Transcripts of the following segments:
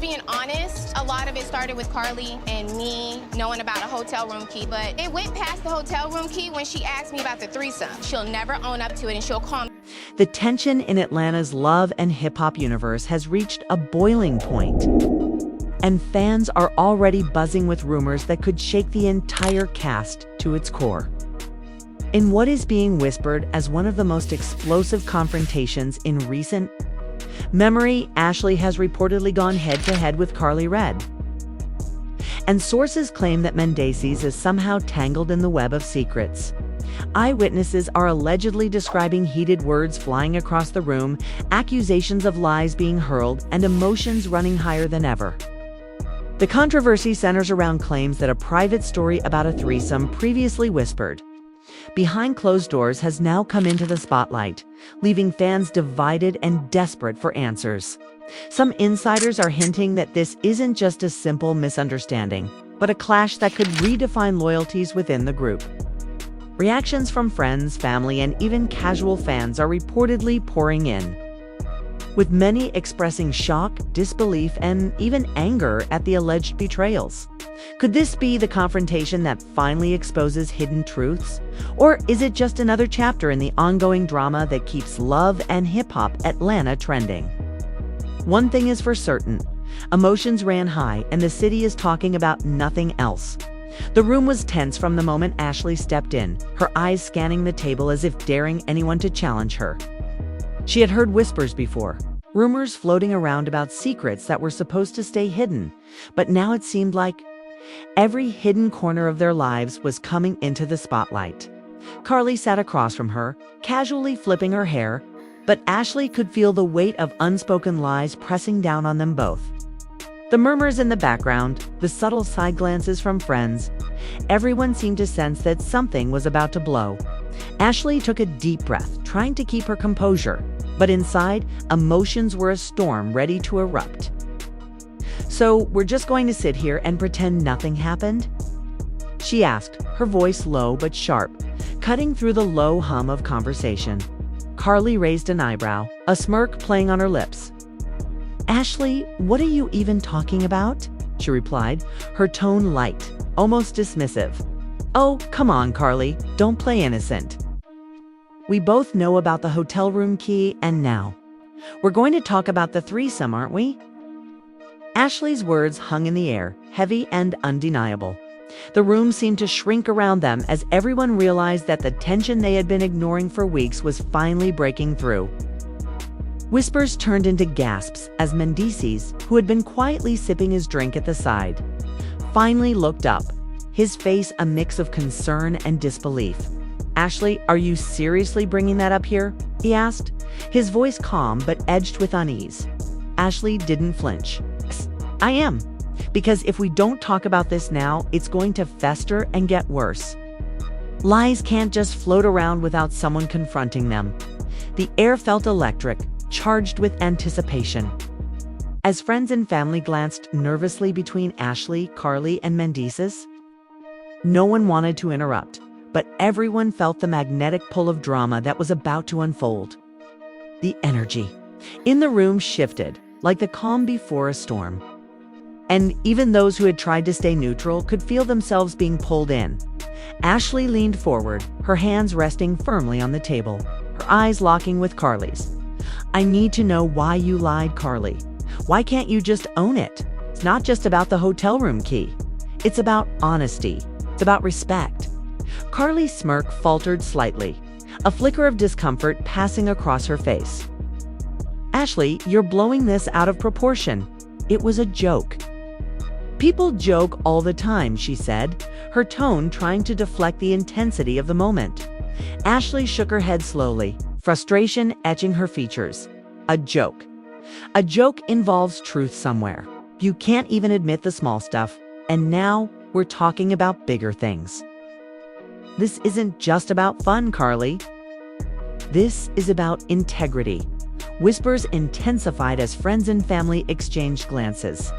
being honest, a lot of it started with Karlie and me knowing about a hotel room key, but it went past the hotel room key when she asked me about the threesome. She'll never own up to it, and she'll call me. The tension in Atlanta's love and hip-hop universe has reached a boiling point, and fans are already buzzing with rumors that could shake the entire cast to its core. In what is being whispered as one of the most explosive confrontations in recent memory, Ashley has reportedly gone head-to-head with Karlie Redd. And sources claim that Mendeecees is somehow tangled in the web of secrets. Eyewitnesses are allegedly describing heated words flying across the room, accusations of lies being hurled, and emotions running higher than ever. The controversy centers around claims that a private story about a threesome previously whispered behind closed doors has now come into the spotlight, leaving fans divided and desperate for answers. Some insiders are hinting that this isn't just a simple misunderstanding, but a clash that could redefine loyalties within the group. Reactions from friends, family, and even casual fans are reportedly pouring in, with many expressing shock, disbelief, and even anger at the alleged betrayals. Could this be the confrontation that finally exposes hidden truths? Or is it just another chapter in the ongoing drama that keeps love and hip-hop Atlanta trending? One thing is for certain, emotions ran high and the city is talking about nothing else. The room was tense from the moment Ashley stepped in, her eyes scanning the table as if daring anyone to challenge her. She had heard whispers before, rumors floating around about secrets that were supposed to stay hidden, but now it seemed like every hidden corner of their lives was coming into the spotlight. Karlie sat across from her, casually flipping her hair, but Ashley could feel the weight of unspoken lies pressing down on them both. The murmurs in the background, the subtle side glances from friends, everyone seemed to sense that something was about to blow. Ashley took a deep breath, trying to keep her composure, but inside, emotions were a storm ready to erupt. "So we're just going to sit here and pretend nothing happened?" she asked, her voice low but sharp, cutting through the low hum of conversation. Karlie raised an eyebrow, a smirk playing on her lips. "Ashley, what are you even talking about?" she replied, her tone light, almost dismissive. "Oh, come on, Karlie, don't play innocent. We both know about the hotel room key, and now we're going to talk about the threesome, aren't we?" Ashley's words hung in the air, heavy and undeniable. The room seemed to shrink around them as everyone realized that the tension they had been ignoring for weeks was finally breaking through. Whispers turned into gasps as Mendeecees, who had been quietly sipping his drink at the side, finally looked up, his face a mix of concern and disbelief. "Ashley, are you seriously bringing that up here?" he asked, his voice calm but edged with unease. Ashley didn't flinch. "I am. Because if we don't talk about this now, it's going to fester and get worse. Lies can't just float around without someone confronting them." The air felt electric, charged with anticipation. As friends and family glanced nervously between Ashley, Karlie, and Mendeecees, no one wanted to interrupt, but everyone felt the magnetic pull of drama that was about to unfold. The energy in the room shifted, like the calm before a storm. And even those who had tried to stay neutral could feel themselves being pulled in. Ashley leaned forward, her hands resting firmly on the table, her eyes locking with Karlie's. "I need to know why you lied, Karlie. Why can't you just own it? It's not just about the hotel room key. It's about honesty. It's about respect." Karlie's smirk faltered slightly, a flicker of discomfort passing across her face. "Ashley, you're blowing this out of proportion. It was a joke." "People joke all the time," she said, her tone trying to deflect the intensity of the moment. Ashley shook her head slowly, frustration etching her features. "A joke. A joke involves truth somewhere. You can't even admit the small stuff, and now we're talking about bigger things. This isn't just about fun, Karlie. This is about integrity." Whispers intensified as friends and family exchanged glances,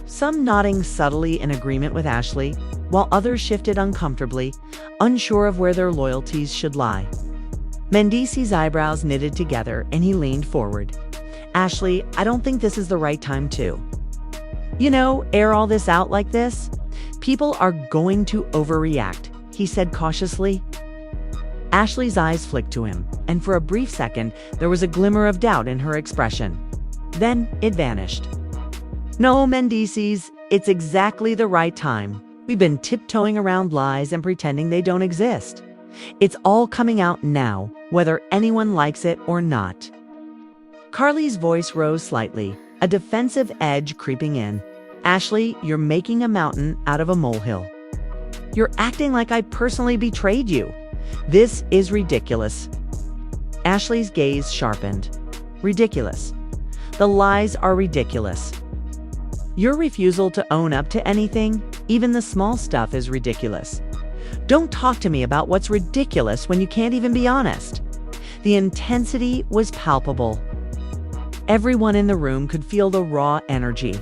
some nodding subtly in agreement with Ashley, while others shifted uncomfortably, unsure of where their loyalties should lie. Mendeecees' eyebrows knitted together and he leaned forward. "Ashley, I don't think this is the right time to Air all this out like this? People are going to overreact, he said cautiously. Ashley's eyes flicked to him, and for a brief second, there was a glimmer of doubt in her expression. Then it vanished. No, Mendeecees, it's exactly the right time. We've been tiptoeing around lies and pretending they don't exist. It's all coming out now, whether anyone likes it or not. Karlie's voice rose slightly, a defensive edge creeping in. Ashley, you're making a mountain out of a molehill. You're acting like I personally betrayed you. This is ridiculous. Ashley's gaze sharpened. Ridiculous. The lies are ridiculous. Your refusal to own up to anything, even the small stuff, is ridiculous. Don't talk to me about what's ridiculous when you can't even be honest. The intensity was palpable. Everyone in the room could feel the raw energy.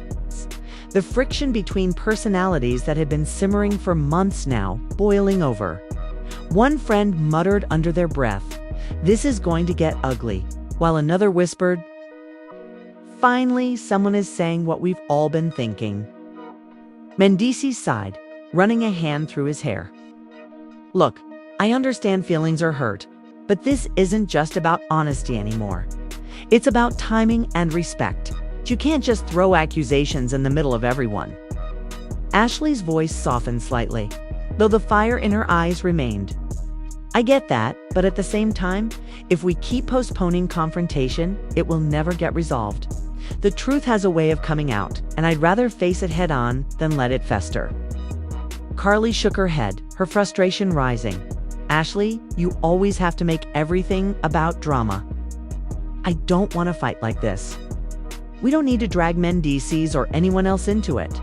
The friction between personalities that had been simmering for months now, boiling over. One friend muttered under their breath, "This is going to get ugly," while another whispered, "Finally, someone is saying what we've all been thinking." Mendeecees sighed, running a hand through his hair. "Look, I understand feelings are hurt, but this isn't just about honesty anymore. It's about timing and respect. You can't just throw accusations in the middle of everyone." Ashley's voice softened slightly, though the fire in her eyes remained. "I get that, but at the same time, if we keep postponing confrontation, it will never get resolved. The truth has a way of coming out, and I'd rather face it head on than let it fester." Karlie shook her head, her frustration rising. "Ashley, you always have to make everything about drama. I don't want to fight like this. We don't need to drag Mendeecees or anyone else into it."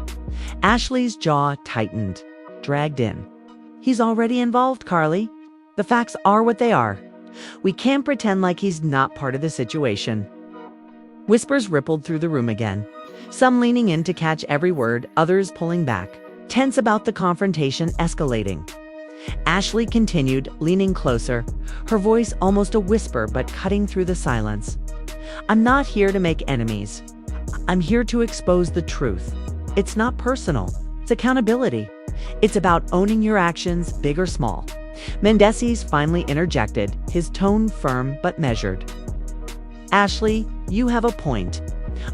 Ashley's jaw tightened, dragged in. "He's already involved, Karlie. The facts are what they are. We can't pretend like he's not part of the situation." Whispers rippled through the room again, some leaning in to catch every word, others pulling back, tense about the confrontation escalating. Ashley continued, leaning closer, her voice almost a whisper but cutting through the silence. "I'm not here to make enemies. I'm here to expose the truth. It's not personal. It's accountability. It's about owning your actions, big or small." Mendeecees finally interjected, his tone firm but measured. "Ashley, you have a point.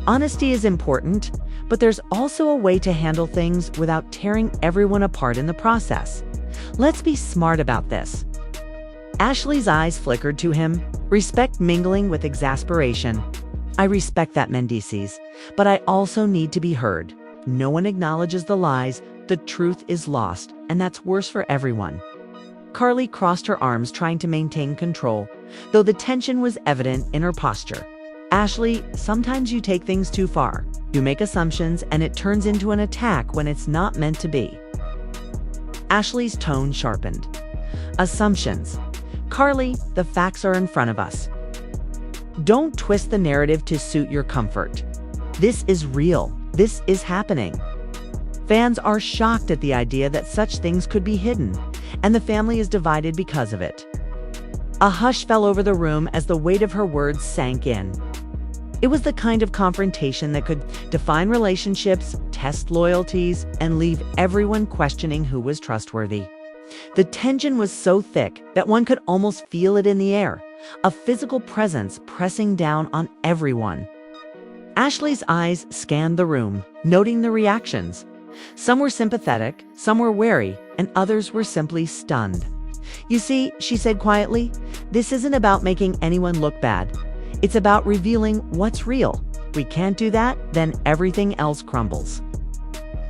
Honesty is important, but there's also a way to handle things without tearing everyone apart in the process. Let's be smart about this." Ashley's eyes flickered to him, respect mingling with exasperation. "I respect that, Mendeecees, but I also need to be heard. No one acknowledges the lies, the truth is lost, and that's worse for everyone." Karlie crossed her arms, trying to maintain control, though the tension was evident in her posture. "Ashley, sometimes you take things too far. You make assumptions, and it turns into an attack when it's not meant to be." Ashley's tone sharpened. "Assumptions. Karlie, the facts are in front of us. Don't twist the narrative to suit your comfort. This is real. This is happening. Fans are shocked at the idea that such things could be hidden, and the family is divided because of it." A hush fell over the room as the weight of her words sank in. It was the kind of confrontation that could define relationships, test loyalties, and leave everyone questioning who was trustworthy. The tension was so thick that one could almost feel it in the air, a physical presence pressing down on everyone. Ashley's eyes scanned the room, noting the reactions. Some were sympathetic, some were wary, and others were simply stunned. "You see," she said quietly, "this isn't about making anyone look bad. It's about revealing what's real. We can't do that, then everything else crumbles."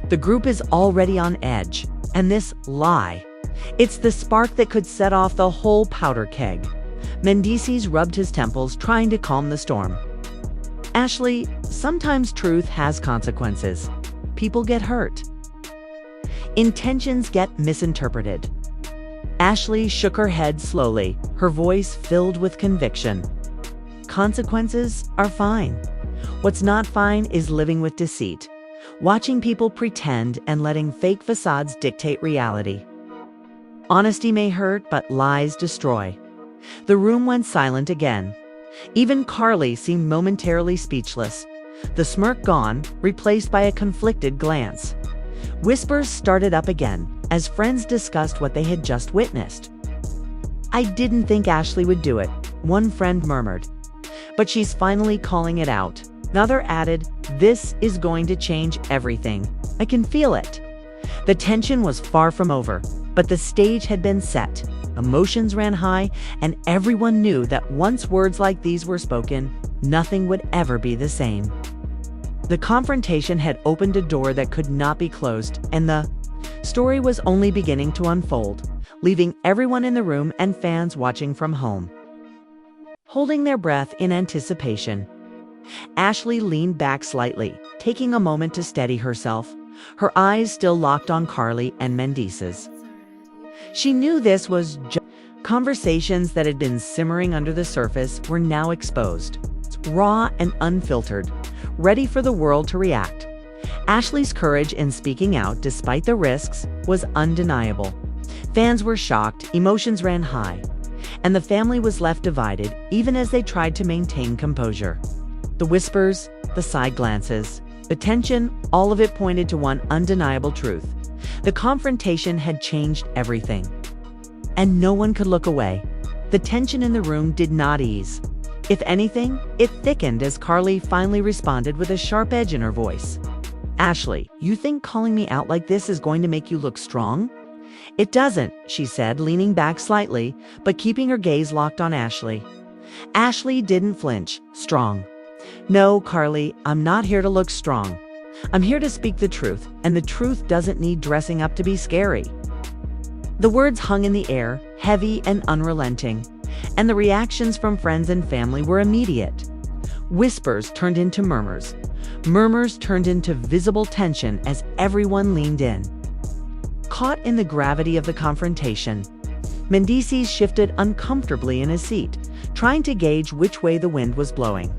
The group is already on edge, and this lie, it's the spark that could set off the whole powder keg. Mendeecees rubbed his temples, trying to calm the storm. "Ashley, sometimes truth has consequences. People get hurt. Intentions get misinterpreted." Ashley shook her head slowly, her voice filled with conviction. "Consequences are fine. What's not fine is living with deceit, watching people pretend and letting fake facades dictate reality. Honesty may hurt, but lies destroy." The room went silent again. Even Karlie seemed momentarily speechless, the smirk gone, replaced by a conflicted glance. Whispers started up again as friends discussed what they had just witnessed. "I didn't think Ashley would do it," one friend murmured. "But she's finally calling it out." Another added, "This is going to change everything. I can feel it." The tension was far from over, but the stage had been set. Emotions ran high, and everyone knew that once words like these were spoken, nothing would ever be the same. The confrontation had opened a door that could not be closed, and the story was only beginning to unfold, leaving everyone in the room and fans watching from home, holding their breath in anticipation. Ashley leaned back slightly, taking a moment to steady herself, her eyes still locked on Karlie and Mendeecees. She knew this was conversations that had been simmering under the surface were now exposed, raw and unfiltered, ready for the world to react. Ashley's courage in speaking out despite the risks was undeniable. Fans were shocked, emotions ran high, and the family was left divided even as they tried to maintain composure. The whispers, the side glances, the tension, all of it pointed to one undeniable truth. The confrontation had changed everything, and no one could look away. The tension in the room did not ease. If anything, it thickened as Karlie finally responded with a sharp edge in her voice. "Ashley, you think calling me out like this is going to make you look strong?" "It doesn't," she said, leaning back slightly, but keeping her gaze locked on Ashley. Ashley didn't flinch. "Strong? No, Karlie, I'm not here to look strong. I'm here to speak the truth, and the truth doesn't need dressing up to be scary." The words hung in the air, heavy and unrelenting, and the reactions from friends and family were immediate. Whispers turned into murmurs. Murmurs turned into visible tension as everyone leaned in. Caught in the gravity of the confrontation, Mendeecees shifted uncomfortably in his seat, trying to gauge which way the wind was blowing.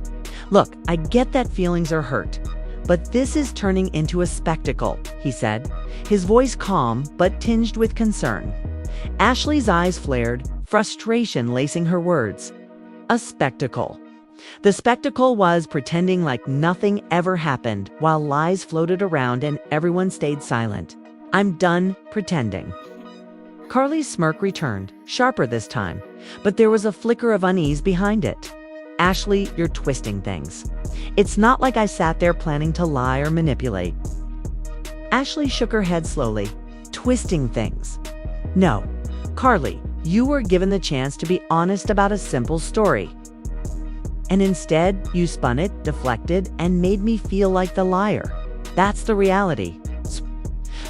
"Look, I get that feelings are hurt, but this is turning into a spectacle," he said, his voice calm but tinged with concern. Ashley's eyes flared, frustration lacing her words. A spectacle. The spectacle was pretending like nothing ever happened while lies floated around and everyone stayed silent. "I'm done pretending." Karlie's smirk returned, sharper this time, but there was a flicker of unease behind it. "Ashley, you're twisting things. It's not like I sat there planning to lie or manipulate." Ashley shook her head slowly. "Twisting things? No. Karlie, you were given the chance to be honest about a simple story. And instead, you spun it, deflected, and made me feel like the liar. That's the reality."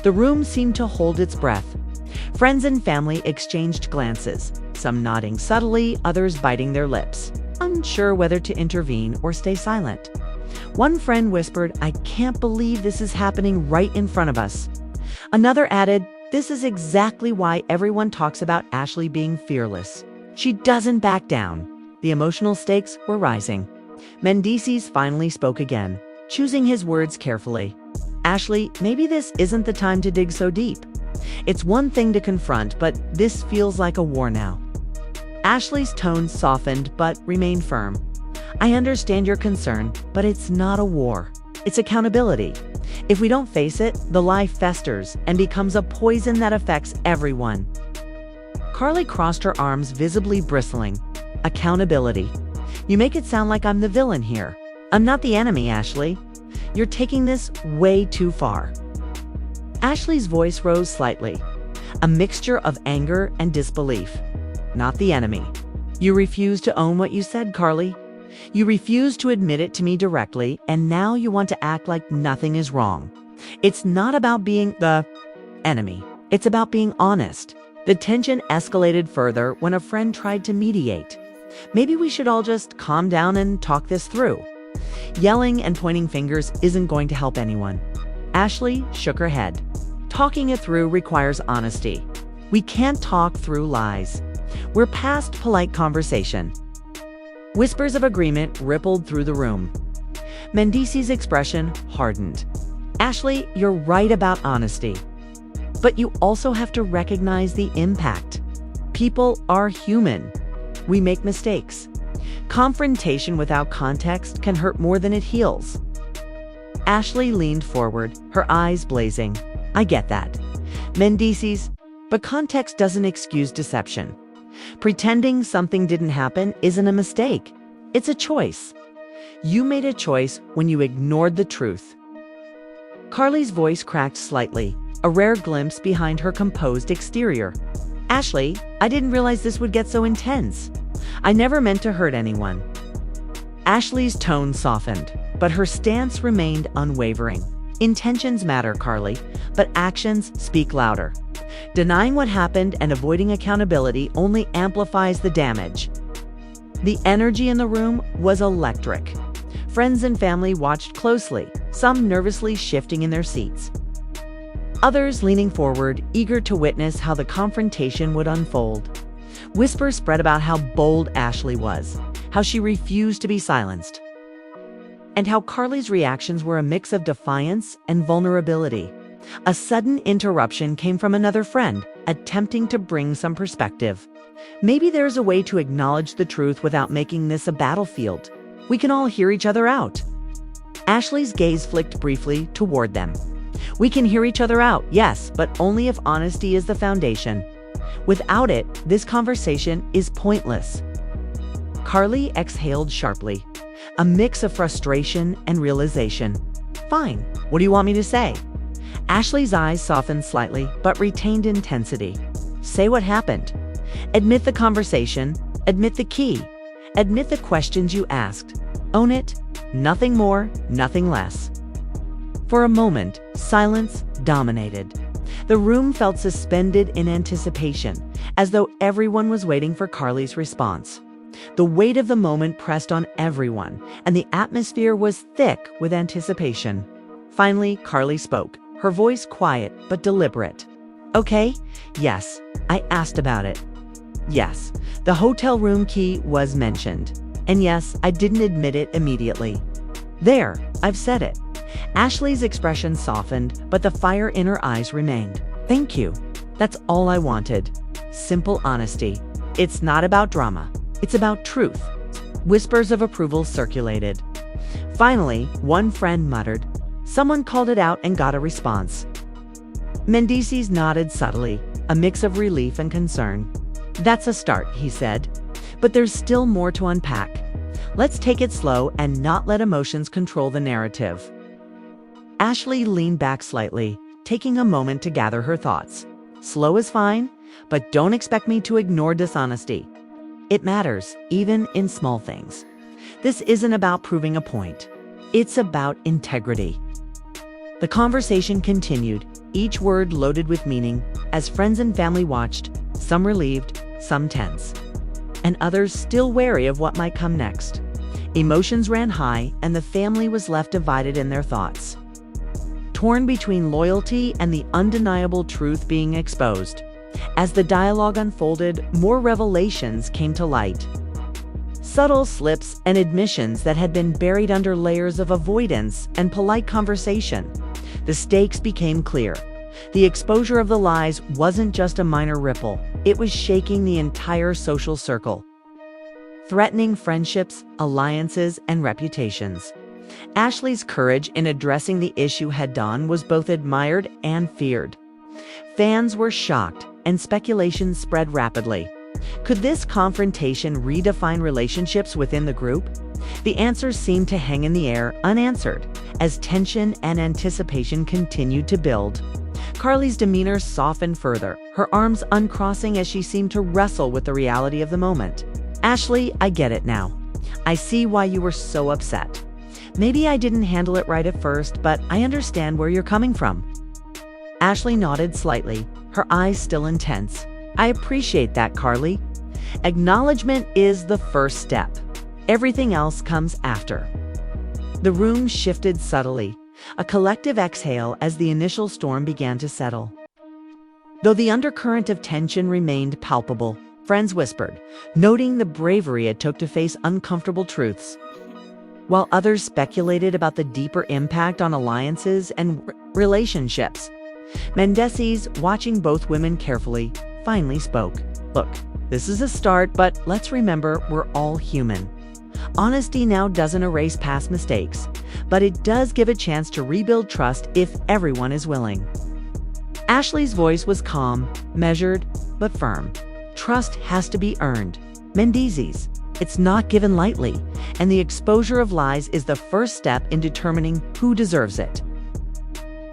The room seemed to hold its breath. Friends and family exchanged glances, some nodding subtly, others biting their lips, unsure whether to intervene or stay silent. One friend whispered, "I can't believe this is happening right in front of us." Another added, "This is exactly why everyone talks about Ashley being fearless. She doesn't back down." The emotional stakes were rising. Mendeecees finally spoke again, choosing his words carefully. "Ashley, maybe this isn't the time to dig so deep. It's one thing to confront, but this feels like a war now." Ashley's tone softened but remained firm. "I understand your concern, but it's not a war. It's accountability. If we don't face it, the lie festers and becomes a poison that affects everyone." Karlie crossed her arms, visibly bristling. "Accountability. You make it sound like I'm the villain here. I'm not the enemy, Ashley. You're taking this way too far." Ashley's voice rose slightly, a mixture of anger and disbelief. "Not the enemy. You refuse to own what you said, Karlie. You refuse to admit it to me directly, and now you want to act like nothing is wrong. It's not about being the enemy. It's about being honest." The tension escalated further when a friend tried to mediate. "Maybe we should all just calm down and talk this through." Yelling and pointing fingers isn't going to help anyone. Ashley shook her head. "Talking it through requires honesty. We can't talk through lies. We're past polite conversation." Whispers of agreement rippled through the room. Mendeecees' expression hardened. "Ashley, you're right about honesty. But you also have to recognize the impact. People are human. We make mistakes. Confrontation without context can hurt more than it heals." Ashley leaned forward, her eyes blazing. I get that. Mendeecees, but context doesn't excuse deception. Pretending something didn't happen isn't a mistake. It's a choice. You made a choice when you ignored the truth. Karlie's voice cracked slightly, a rare glimpse behind her composed exterior. Ashley, I didn't realize this would get so intense. I never meant to hurt anyone. Ashley's tone softened, but her stance remained unwavering. Intentions matter, Karlie, but actions speak louder. Denying what happened and avoiding accountability only amplifies the damage. The energy in the room was electric. Friends and family watched closely, some nervously shifting in their seats. Others leaning forward, eager to witness how the confrontation would unfold. Whispers spread about how bold Ashley was, how she refused to be silenced, and how Karlie's reactions were a mix of defiance and vulnerability. A sudden interruption came from another friend, attempting to bring some perspective. Maybe there's a way to acknowledge the truth without making this a battlefield. We can all hear each other out. Ashley's gaze flicked briefly toward them. We can hear each other out, yes, but only if honesty is the foundation. Without it, this conversation is pointless. Karlie exhaled sharply, a mix of frustration and realization. Fine, what do you want me to say? Ashley's eyes softened slightly, but retained intensity. Say what happened. Admit the conversation, admit the key, admit the questions you asked. Own it, nothing more, nothing less. For a moment, silence dominated. The room felt suspended in anticipation, as though everyone was waiting for Karlie's response. The weight of the moment pressed on everyone, and the atmosphere was thick with anticipation. Finally, Karlie spoke, her voice quiet but deliberate. Okay, yes, I asked about it. Yes, the hotel room key was mentioned. And yes, I didn't admit it immediately. There, I've said it. Ashley's expression softened, but the fire in her eyes remained. Thank you. That's all I wanted. Simple honesty. It's not about drama. It's about truth. Whispers of approval circulated. Finally, one friend muttered. Someone called it out and got a response. Mendeecees nodded subtly, a mix of relief and concern. That's a start, he said. But there's still more to unpack. Let's take it slow and not let emotions control the narrative. Ashley leaned back slightly, taking a moment to gather her thoughts. Slow is fine, but don't expect me to ignore dishonesty. It matters, even in small things. This isn't about proving a point. It's about integrity. The conversation continued, each word loaded with meaning, as friends and family watched, some relieved, some tense, and others still wary of what might come next. Emotions ran high, and the family was left divided in their thoughts, torn between loyalty and the undeniable truth being exposed. As the dialogue unfolded, more revelations came to light. Subtle slips and admissions that had been buried under layers of avoidance and polite conversation. The stakes became clear. The exposure of the lies wasn't just a minor ripple, it was shaking the entire social circle, threatening friendships, alliances, and reputations. Ashley's courage in addressing the issue head-on was both admired and feared. Fans were shocked, and speculation spread rapidly. Could this confrontation redefine relationships within the group? The answers seemed to hang in the air, unanswered, as tension and anticipation continued to build. Karlie's demeanor softened further, her arms uncrossing as she seemed to wrestle with the reality of the moment. Ashley, I get it now. I see why you were so upset. Maybe I didn't handle it right at first, but I understand where you're coming from. Ashley nodded slightly, her eyes still intense. I appreciate that, Karlie. Acknowledgement is the first step. Everything else comes after. The room shifted subtly, a collective exhale as the initial storm began to settle. Though the undercurrent of tension remained palpable, friends whispered, noting the bravery it took to face uncomfortable truths, while others speculated about the deeper impact on alliances and relationships. Mendeecees, watching both women carefully, finally spoke. Look, this is a start, but let's remember we're all human. Honesty now doesn't erase past mistakes. but it does give a chance to rebuild trust if everyone is willing. Ashley's voice was calm, measured, but firm. Trust has to be earned. Mendeecees, it's not given lightly, and the exposure of lies is the first step in determining who deserves it.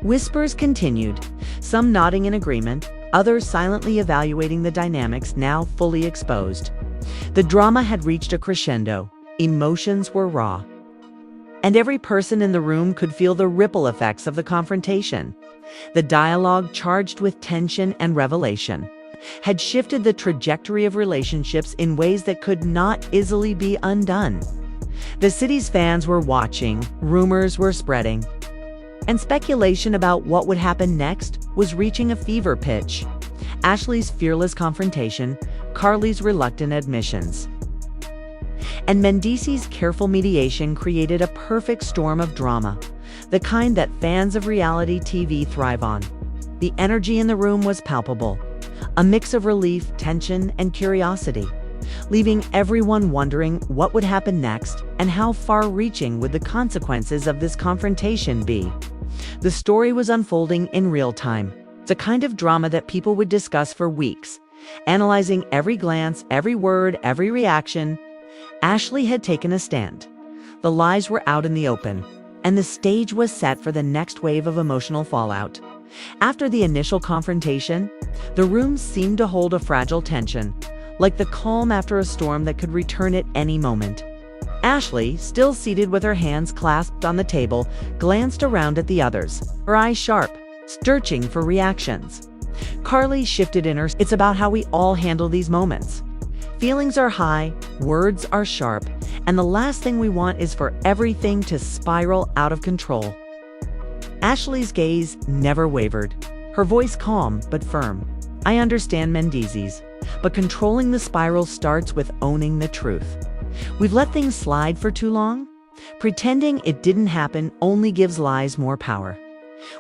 Whispers continued, some nodding in agreement, others silently evaluating the dynamics now fully exposed. The drama had reached a crescendo. Emotions were raw. And every person in the room could feel the ripple effects of the confrontation. The dialogue, charged with tension and revelation, had shifted the trajectory of relationships in ways that could not easily be undone. The city's fans were watching, rumors were spreading, and speculation about what would happen next was reaching a fever pitch. Ashley's fearless confrontation, Karlie's reluctant admissions, and Mendeecees' careful mediation created a perfect storm of drama, the kind that fans of reality TV thrive on. The energy in the room was palpable, a mix of relief, tension, and curiosity, leaving everyone wondering what would happen next and how far-reaching would the consequences of this confrontation be. The story was unfolding in real time, the kind of drama that people would discuss for weeks, analyzing every glance, every word, every reaction. Ashley had taken a stand. The lies were out in the open, and the stage was set for the next wave of emotional fallout. After the initial confrontation, the room seemed to hold a fragile tension, like the calm after a storm that could return at any moment. Ashley, still seated with her hands clasped on the table, glanced around at the others, her eyes sharp, searching for reactions. Karlie shifted in her. It's about how we all handle these moments. Feelings are high, words are sharp, and the last thing we want is for everything to spiral out of control. Ashley's gaze never wavered, her voice calm but firm. I understand, Mendeecees, but controlling the spiral starts with owning the truth. We've let things slide for too long. Pretending it didn't happen only gives lies more power.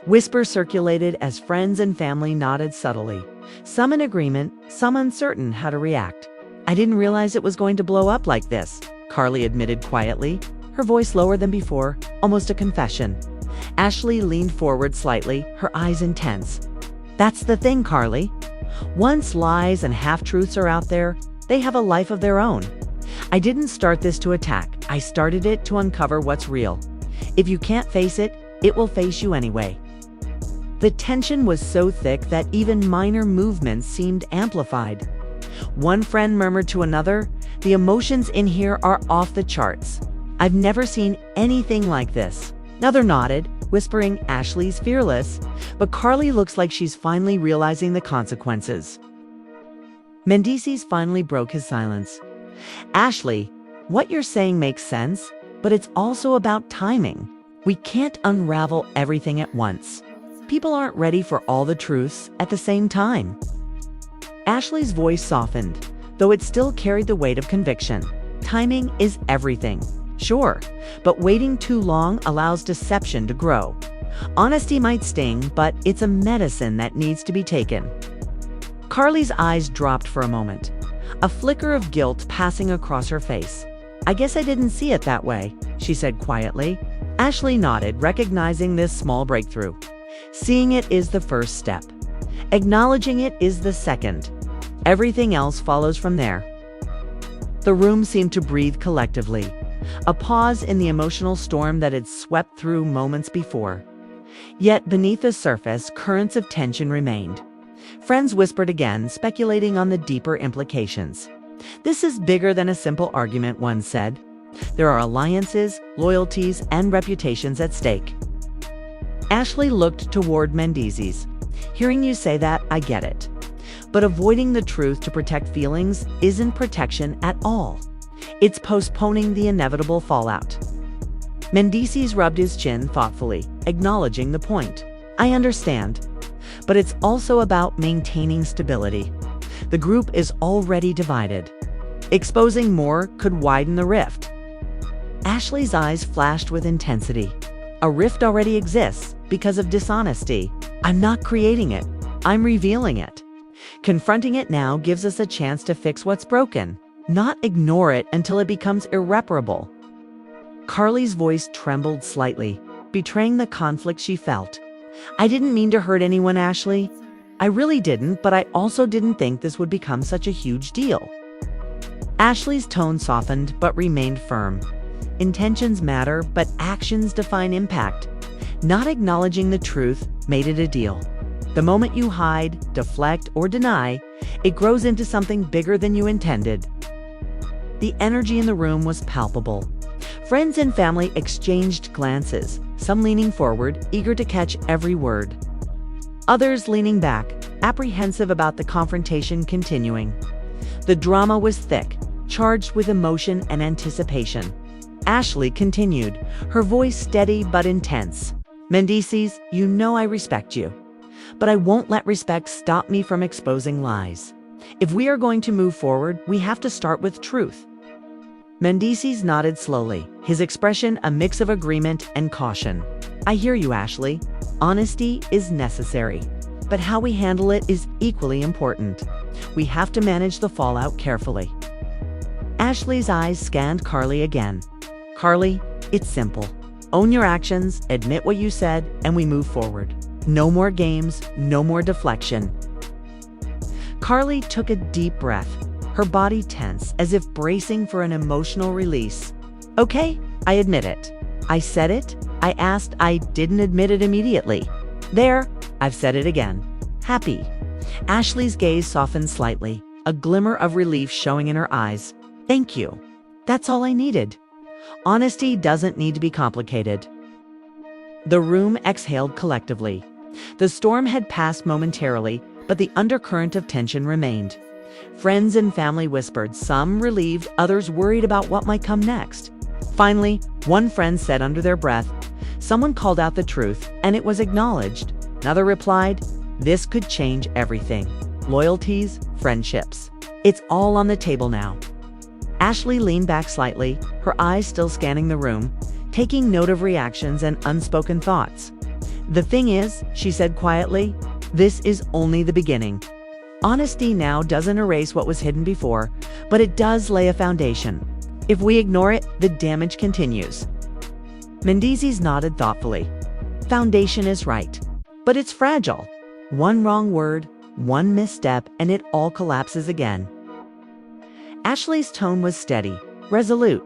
Whispers circulated as friends and family nodded subtly, some in agreement, some uncertain how to react. I didn't realize it was going to blow up like this, Karlie admitted quietly, her voice lower than before, almost a confession. Ashley leaned forward slightly, her eyes intense. That's the thing, Karlie. Once lies and half-truths are out there, they have a life of their own. I didn't start this to attack. I started it to uncover what's real. If you can't face it, it will face you anyway. The tension was so thick that even minor movements seemed amplified. One friend murmured to another, "The emotions in here are off the charts. I've never seen anything like this." Another nodded, whispering, "Ashley's fearless," but Karlie looks like she's finally realizing the consequences. Mendeecees finally broke his silence. "Ashley, what you're saying makes sense, but it's also about timing. We can't unravel everything at once. People aren't ready for all the truths at the same time." Ashley's voice softened, though it still carried the weight of conviction. Timing is everything. Sure, but waiting too long allows deception to grow. Honesty might sting, but it's a medicine that needs to be taken. Karlie's eyes dropped for a moment, a flicker of guilt passing across her face. "I guess I didn't see it that way," she said quietly. Ashley nodded, recognizing this small breakthrough. Seeing it is the first step. Acknowledging it is the second. Everything else follows from there. The room seemed to breathe collectively, a pause in the emotional storm that had swept through moments before. Yet beneath the surface, currents of tension remained. Friends whispered again, speculating on the deeper implications. "This is bigger than a simple argument," one said. "There are alliances, loyalties, and reputations at stake." Ashley looked toward Mendeecees. "Hearing you say that, I get it. But avoiding the truth to protect feelings isn't protection at all. It's postponing the inevitable fallout." Mendeecees rubbed his chin thoughtfully, acknowledging the point. "I understand. But it's also about maintaining stability. The group is already divided. Exposing more could widen the rift." Ashley's eyes flashed with intensity. "A rift already exists because of dishonesty. I'm not creating it. I'm revealing it. Confronting it now gives us a chance to fix what's broken, not ignore it until it becomes irreparable." Karlie's voice trembled slightly, betraying the conflict she felt. "I didn't mean to hurt anyone, Ashley. I really didn't, but I also didn't think this would become such a huge deal." Ashley's tone softened but remained firm. Intentions matter, but actions define impact. Not acknowledging the truth made it a deal. The moment you hide, deflect, or deny, it grows into something bigger than you intended. The energy in the room was palpable. Friends and family exchanged glances, some leaning forward, eager to catch every word. Others leaning back, apprehensive about the confrontation continuing. The drama was thick, charged with emotion and anticipation. Ashley continued, her voice steady but intense. "Mendeecees, you know I respect you, but I won't let respect stop me from exposing lies. If we are going to move forward, we have to start with truth." Mendeecees nodded slowly, his expression a mix of agreement and caution. "I hear you, Ashley. Honesty is necessary, but how we handle it is equally important. We have to manage the fallout carefully." Ashley's eyes scanned Karlie again. "Karlie, it's simple. Own your actions, admit what you said, and we move forward. No more games, no more deflection." Karlie took a deep breath, her body tense as if bracing for an emotional release. "Okay, I admit it. I said it. I asked. I didn't admit it immediately. There, I've said it again. Happy." Ashley's gaze softened slightly, a glimmer of relief showing in her eyes. "Thank you. That's all I needed. Honesty doesn't need to be complicated." The room exhaled collectively. The storm had passed momentarily, but the undercurrent of tension remained. Friends and family whispered, some relieved, others worried about what might come next. Finally, one friend said under their breath, "Someone called out the truth, and it was acknowledged." Another replied, "This could change everything. Loyalties, friendships. It's all on the table now." Ashley leaned back slightly, her eyes still scanning the room, taking note of reactions and unspoken thoughts. "The thing is," she said quietly, "this is only the beginning. Honesty now doesn't erase what was hidden before, but it does lay a foundation. If we ignore it, the damage continues." Mendeecees nodded thoughtfully. "Foundation is right, but it's fragile. One wrong word, one misstep, and it all collapses again." Ashley's tone was steady, resolute.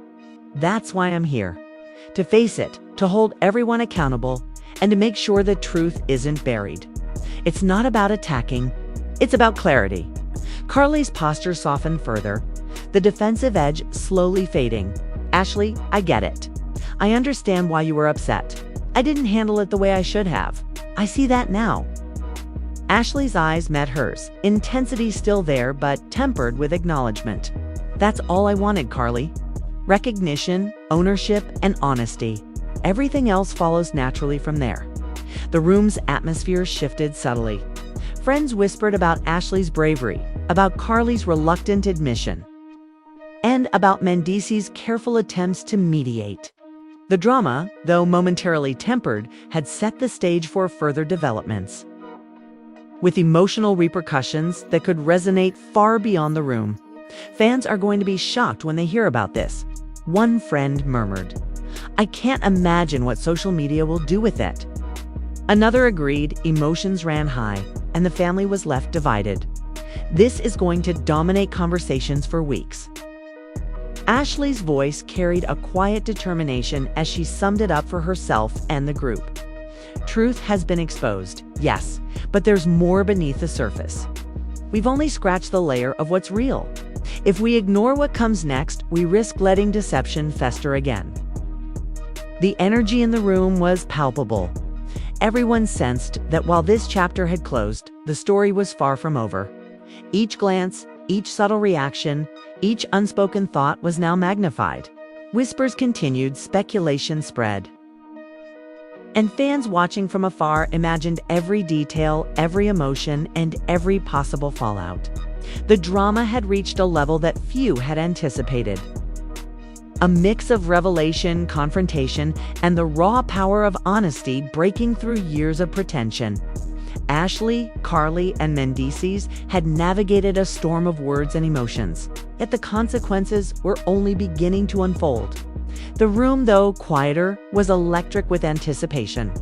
"That's why I'm here. To face it, to hold everyone accountable, and to make sure the truth isn't buried. It's not about attacking, it's about clarity." Karlie's posture softened further, the defensive edge slowly fading. "Ashley, I get it. I understand why you were upset. I didn't handle it the way I should have. I see that now." Ashley's eyes met hers, intensity still there but tempered with acknowledgement. "That's all I wanted, Karlie. Recognition, ownership, and honesty. Everything else follows naturally from there." The room's atmosphere shifted subtly. Friends whispered about Ashley's bravery, about Karlie's reluctant admission, and about Mendeecees' careful attempts to mediate. The drama, though momentarily tempered, had set the stage for further developments, with emotional repercussions that could resonate far beyond the room. "Fans are going to be shocked when they hear about this," one friend murmured. "I can't imagine what social media will do with it." Another agreed, emotions ran high, and the family was left divided. This is going to dominate conversations for weeks. Ashley's voice carried a quiet determination as she summed it up for herself and the group. "Truth has been exposed, yes, but there's more beneath the surface. We've only scratched the layer of what's real. If we ignore what comes next, we risk letting deception fester again." The energy in the room was palpable. Everyone sensed that while this chapter had closed, the story was far from over. Each glance, each subtle reaction, each unspoken thought was now magnified. Whispers continued, speculation spread, and fans watching from afar imagined every detail, every emotion, and every possible fallout. The drama had reached a level that few had anticipated. A mix of revelation, confrontation, and the raw power of honesty breaking through years of pretension. Ashley, Karlie, and Mendeecees had navigated a storm of words and emotions, yet the consequences were only beginning to unfold. The room, though quieter, was electric with anticipation.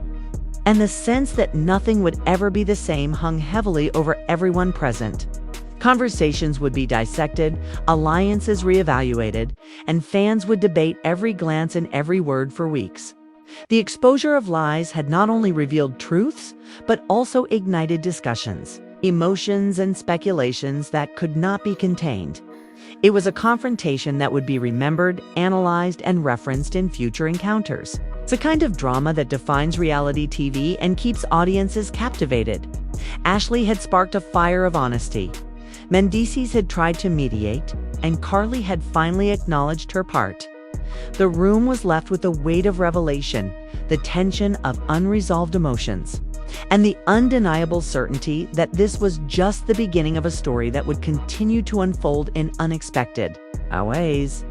And the sense that nothing would ever be the same hung heavily over everyone present. Conversations would be dissected, alliances reevaluated, and fans would debate every glance and every word for weeks. The exposure of lies had not only revealed truths, but also ignited discussions, emotions, and speculations that could not be contained. It was a confrontation that would be remembered, analyzed, and referenced in future encounters. It's a kind of drama that defines reality TV and keeps audiences captivated. Ashley had sparked a fire of honesty. Mendeecees had tried to mediate, and Karlie had finally acknowledged her part. The room was left with the weight of revelation, the tension of unresolved emotions, and the undeniable certainty that this was just the beginning of a story that would continue to unfold in unexpected ways.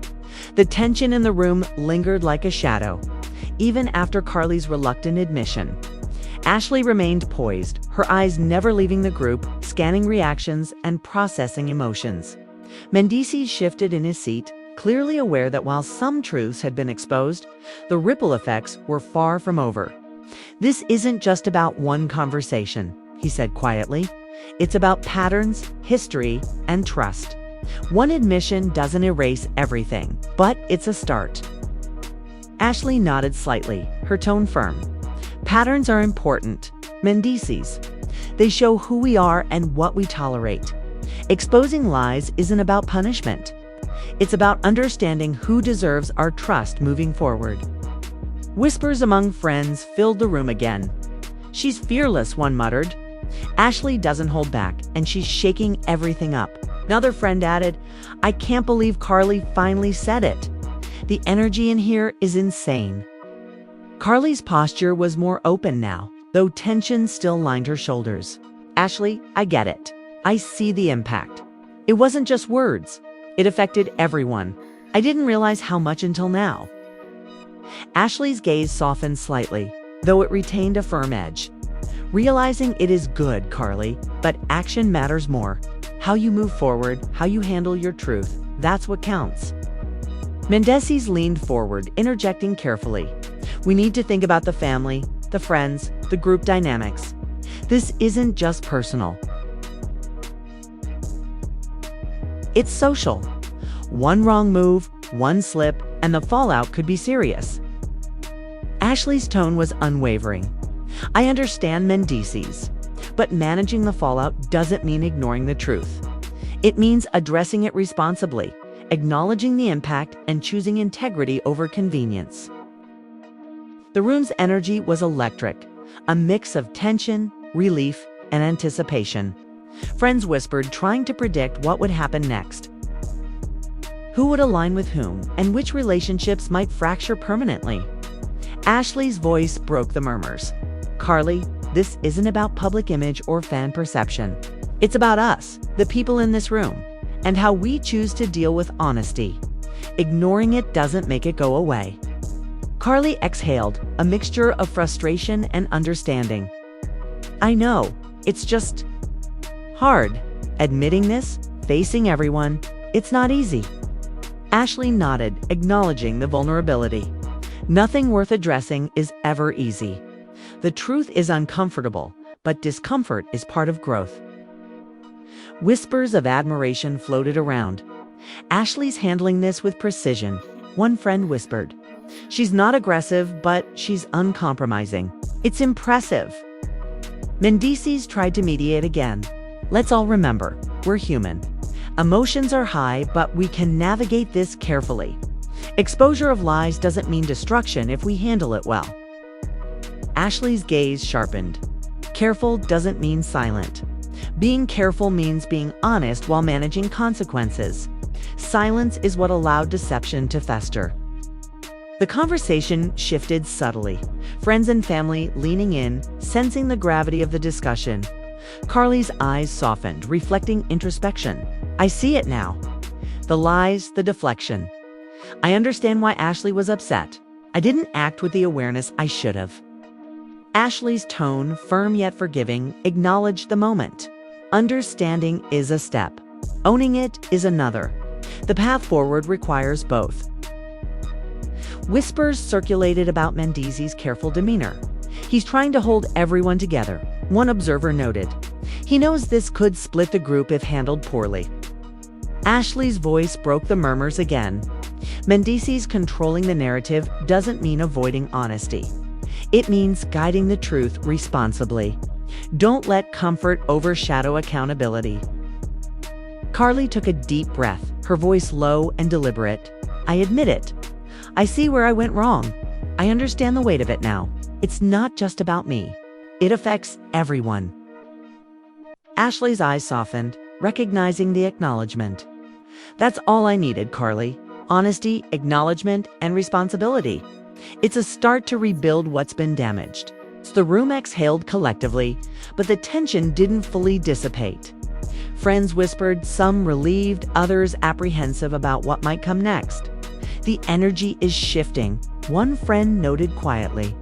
The tension in the room lingered like a shadow, even after Karlie's reluctant admission. Ashley remained poised, her eyes never leaving the group, scanning reactions and processing emotions. Mendeecees shifted in his seat, clearly aware that while some truths had been exposed, the ripple effects were far from over. "This isn't just about one conversation," he said quietly. "It's about patterns, history, and trust. One admission doesn't erase everything, but it's a start." Ashley nodded slightly, her tone firm. "Patterns are important, Mendeecees. They show who we are and what we tolerate. Exposing lies isn't about punishment. It's about understanding who deserves our trust moving forward." Whispers among friends filled the room again. "She's fearless," one muttered. "Ashley doesn't hold back, and she's shaking everything up." Another friend added, "I can't believe Karlie finally said it. The energy in here is insane." Karlie's posture was more open now, though tension still lined her shoulders. "Ashley, I get it. I see the impact. It wasn't just words. It affected everyone. I didn't realize how much until now." Ashley's gaze softened slightly, though it retained a firm edge. "Realizing it is good, Karlie, but action matters more. How you move forward, how you handle your truth, that's what counts." Mendeecees leaned forward, interjecting carefully. "We need to think about the family, the friends, the group dynamics. This isn't just personal. It's social. One wrong move, one slip, and the fallout could be serious." Ashley's tone was unwavering. "I understand Mendeecees, but managing the fallout doesn't mean ignoring the truth. It means addressing it responsibly, acknowledging the impact, and choosing integrity over convenience." The room's energy was electric, a mix of tension, relief, and anticipation. Friends whispered, trying to predict what would happen next. Who would align with whom, and which relationships might fracture permanently? Ashley's voice broke the murmurs. "Karlie, this isn't about public image or fan perception. It's about us, the people in this room, and how we choose to deal with honesty. Ignoring it doesn't make it go away." Karlie exhaled, a mixture of frustration and understanding. "I know, it's just hard. Admitting this, facing everyone, it's not easy." Ashley nodded, acknowledging the vulnerability. "Nothing worth addressing is ever easy. The truth is uncomfortable, but discomfort is part of growth." Whispers of admiration floated around. "Ashley's handling this with precision," one friend whispered. "She's not aggressive, but she's uncompromising. It's impressive." Mendeecees tried to mediate again. "Let's all remember, we're human. Emotions are high, but we can navigate this carefully. Exposure of lies doesn't mean destruction if we handle it well." Ashley's gaze sharpened. "Careful doesn't mean silent. Being careful means being honest while managing consequences. Silence is what allowed deception to fester." The conversation shifted subtly, friends and family leaning in, sensing the gravity of the discussion. Karlie's eyes softened, reflecting introspection. "I see it now. The lies, the deflection. I understand why Ashley was upset. I didn't act with the awareness I should have." Ashley's tone, firm yet forgiving, acknowledged the moment. Understanding is a step. Owning it is another. The path forward requires both. Whispers circulated about Mendeecees' careful demeanor. He's trying to hold everyone together, one observer noted. He knows this could split the group if handled poorly. Ashley's voice broke the murmurs again. Mendeecees controlling the narrative doesn't mean avoiding honesty. It means guiding the truth responsibly. Don't let comfort overshadow accountability. Karlie took a deep breath, her voice low and deliberate. I admit it. I see where I went wrong. I understand the weight of it now. It's not just about me. It affects everyone. Ashley's eyes softened, recognizing the acknowledgement. That's all I needed, Karlie. Honesty, acknowledgement, and responsibility. It's a start to rebuild what's been damaged. The room exhaled collectively, but the tension didn't fully dissipate. Friends whispered, some relieved, others apprehensive about what might come next. The energy is shifting, one friend noted quietly.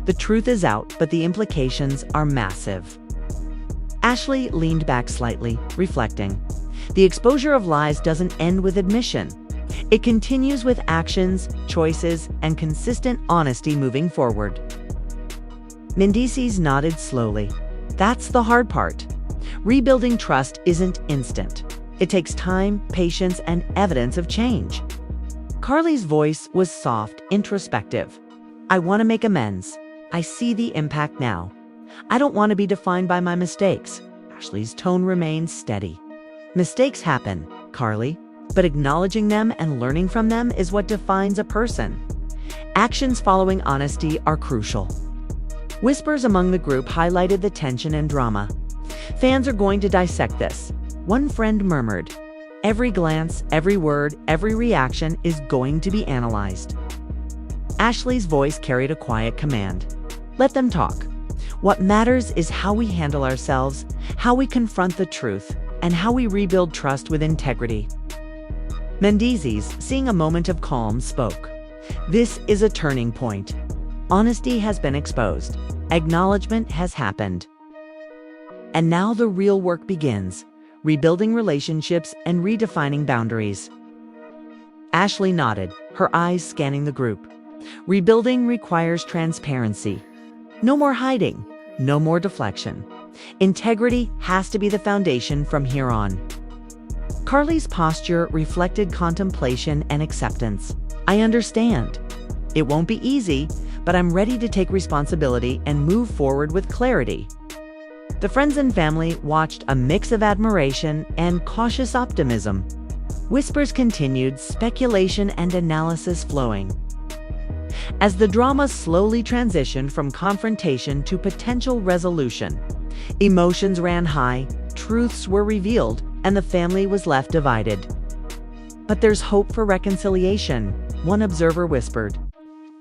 The truth is out, but the implications are massive. Ashley leaned back slightly, reflecting. The exposure of lies doesn't end with admission. It continues with actions, choices, and consistent honesty moving forward. Mendeecees nodded slowly. That's the hard part. Rebuilding trust isn't instant. It takes time, patience, and evidence of change. Karlie's voice was soft, introspective. I want to make amends. I see the impact now. I don't want to be defined by my mistakes. Ashley's tone remained steady. Mistakes happen, Karlie, but acknowledging them and learning from them is what defines a person. Actions following honesty are crucial. Whispers among the group highlighted the tension and drama. Fans are going to dissect this. One friend murmured, every glance, every word, every reaction is going to be analyzed. Ashley's voice carried a quiet command. Let them talk. What matters is how we handle ourselves, how we confront the truth, and how we rebuild trust with integrity. Mendeecees, seeing a moment of calm, spoke. This is a turning point. Honesty has been exposed. Acknowledgement has happened. And now the real work begins, rebuilding relationships and redefining boundaries. Ashley nodded, her eyes scanning the group. Rebuilding requires transparency. No more hiding, no more deflection. Integrity has to be the foundation from here on. Karlie's posture reflected contemplation and acceptance. I understand. It won't be easy, but I'm ready to take responsibility and move forward with clarity. The friends and family watched, a mix of admiration and cautious optimism. Whispers continued, speculation and analysis flowing. As the drama slowly transitioned from confrontation to potential resolution, emotions ran high, truths were revealed, and the family was left divided. But there's hope for reconciliation, one observer whispered.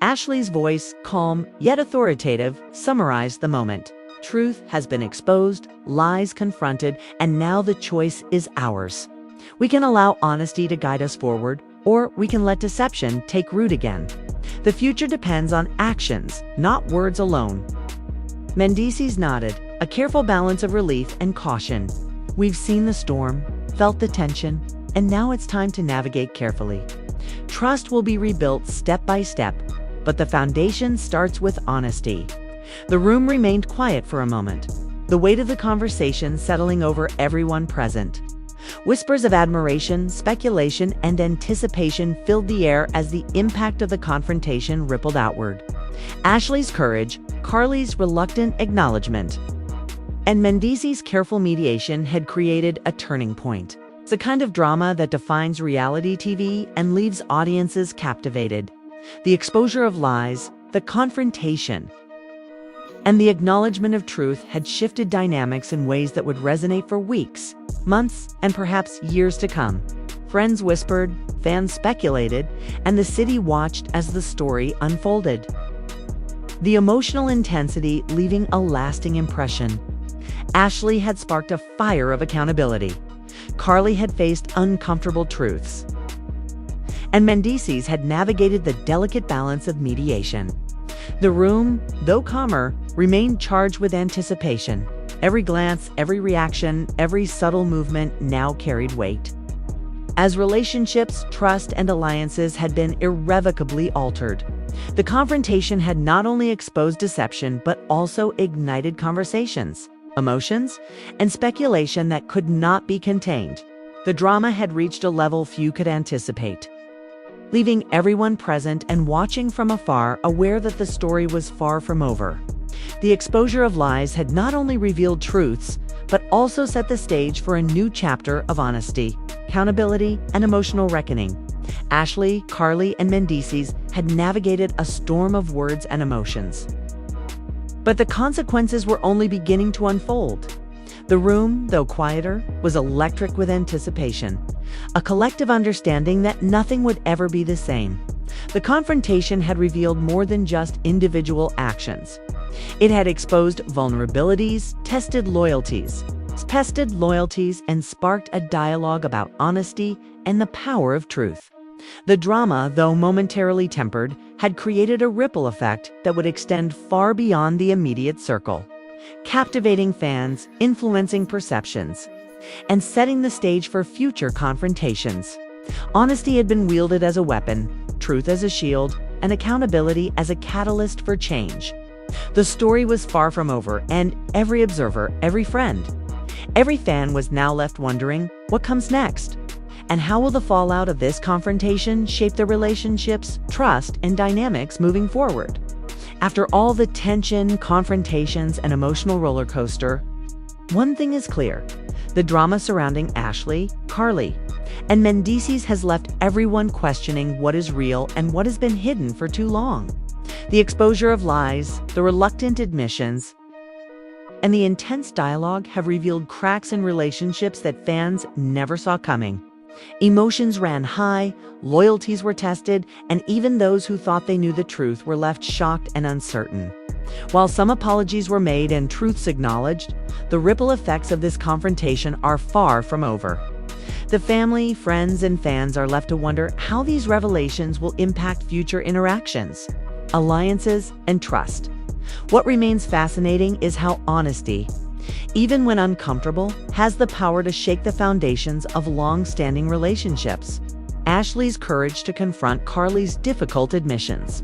Ashley's voice, calm yet authoritative, summarized the moment. Truth has been exposed, lies confronted, and now the choice is ours. We can allow honesty to guide us forward, or we can let deception take root again. The future depends on actions, not words alone. Mendeecees nodded, a careful balance of relief and caution. We've seen the storm, felt the tension, and now it's time to navigate carefully. Trust will be rebuilt step by step, but the foundation starts with honesty. The room remained quiet for a moment, the weight of the conversation settling over everyone present. Whispers of admiration, speculation, and anticipation filled the air as the impact of the confrontation rippled outward. Ashley's courage, Karlie's reluctant acknowledgement, and Mendeecees' careful mediation had created a turning point. It's the kind of drama that defines reality TV and leaves audiences captivated. The exposure of lies, the confrontation, and the acknowledgement of truth had shifted dynamics in ways that would resonate for weeks, months, and perhaps years to come. Friends whispered, fans speculated, and the city watched as the story unfolded. The emotional intensity leaving a lasting impression. Ashley had sparked a fire of accountability. Karlie had faced uncomfortable truths. And Mendeecees had navigated the delicate balance of mediation. The room, though calmer, remained charged with anticipation. Every glance, every reaction, every subtle movement now carried weight. as relationships, trust, and alliances had been irrevocably altered. The confrontation had not only exposed deception, but also ignited conversations, emotions, and speculation that could not be contained. The drama had reached a level few could anticipate, leaving everyone present and watching from afar aware that the story was far from over. The exposure of lies had not only revealed truths, but also set the stage for a new chapter of honesty, accountability, and emotional reckoning. Ashley, Karlie, and Mendeecees had navigated a storm of words and emotions. But the consequences were only beginning to unfold. The room, though quieter, was electric with anticipation, a collective understanding that nothing would ever be the same. The confrontation had revealed more than just individual actions. It had exposed vulnerabilities, tested loyalties, and sparked a dialogue about honesty and the power of truth. The drama, though momentarily tempered, had created a ripple effect that would extend far beyond the immediate circle, captivating fans, influencing perceptions, and setting the stage for future confrontations. Honesty had been wielded as a weapon, truth as a shield, and accountability as a catalyst for change. The story was far from over, and every observer, every friend, every fan was now left wondering, what comes next? And how will the fallout of this confrontation shape the relationships, trust, and dynamics moving forward? After all the tension, confrontations, and emotional roller coaster, one thing is clear. The drama surrounding Ashley, Karlie, and Mendeecees has left everyone questioning what is real and what has been hidden for too long. The exposure of lies, the reluctant admissions, and the intense dialogue have revealed cracks in relationships that fans never saw coming. Emotions ran high, loyalties were tested, and even those who thought they knew the truth were left shocked and uncertain. While some apologies were made and truths acknowledged, the ripple effects of this confrontation are far from over. The family, friends, and fans are left to wonder how these revelations will impact future interactions, alliances, and trust. What remains fascinating is how honesty, even when uncomfortable, has the power to shake the foundations of long-standing relationships. Ashley's courage to confront Karlie's difficult admissions,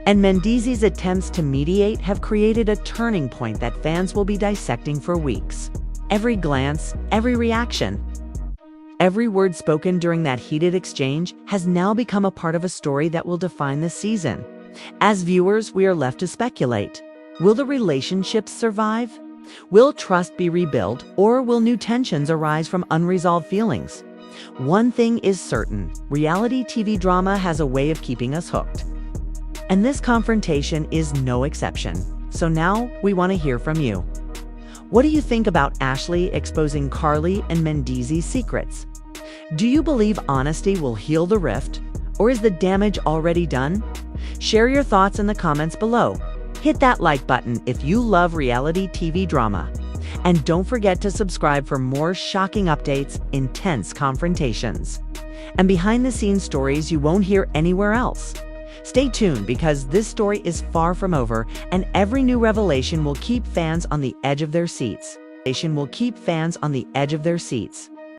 and Mendeecees' attempts to mediate have created a turning point that fans will be dissecting for weeks. Every glance, every reaction, every word spoken during that heated exchange has now become a part of a story that will define this season. As viewers, we are left to speculate. Will the relationships survive? Will trust be rebuilt, or will new tensions arise from unresolved feelings? One thing is certain, reality TV drama has a way of keeping us hooked. And this confrontation is no exception. So now we want to hear from you. What do you think about Ashley exposing Karlie and Mendeecees' secrets? Do you believe honesty will heal the rift, or is the damage already done? Share your thoughts in the comments below. Hit that like button if you love reality TV drama. And don't forget to subscribe for more shocking updates, intense confrontations, and behind-the-scenes stories you won't hear anywhere else. Stay tuned because this story is far from over, and every new revelation will keep fans on the edge of their seats.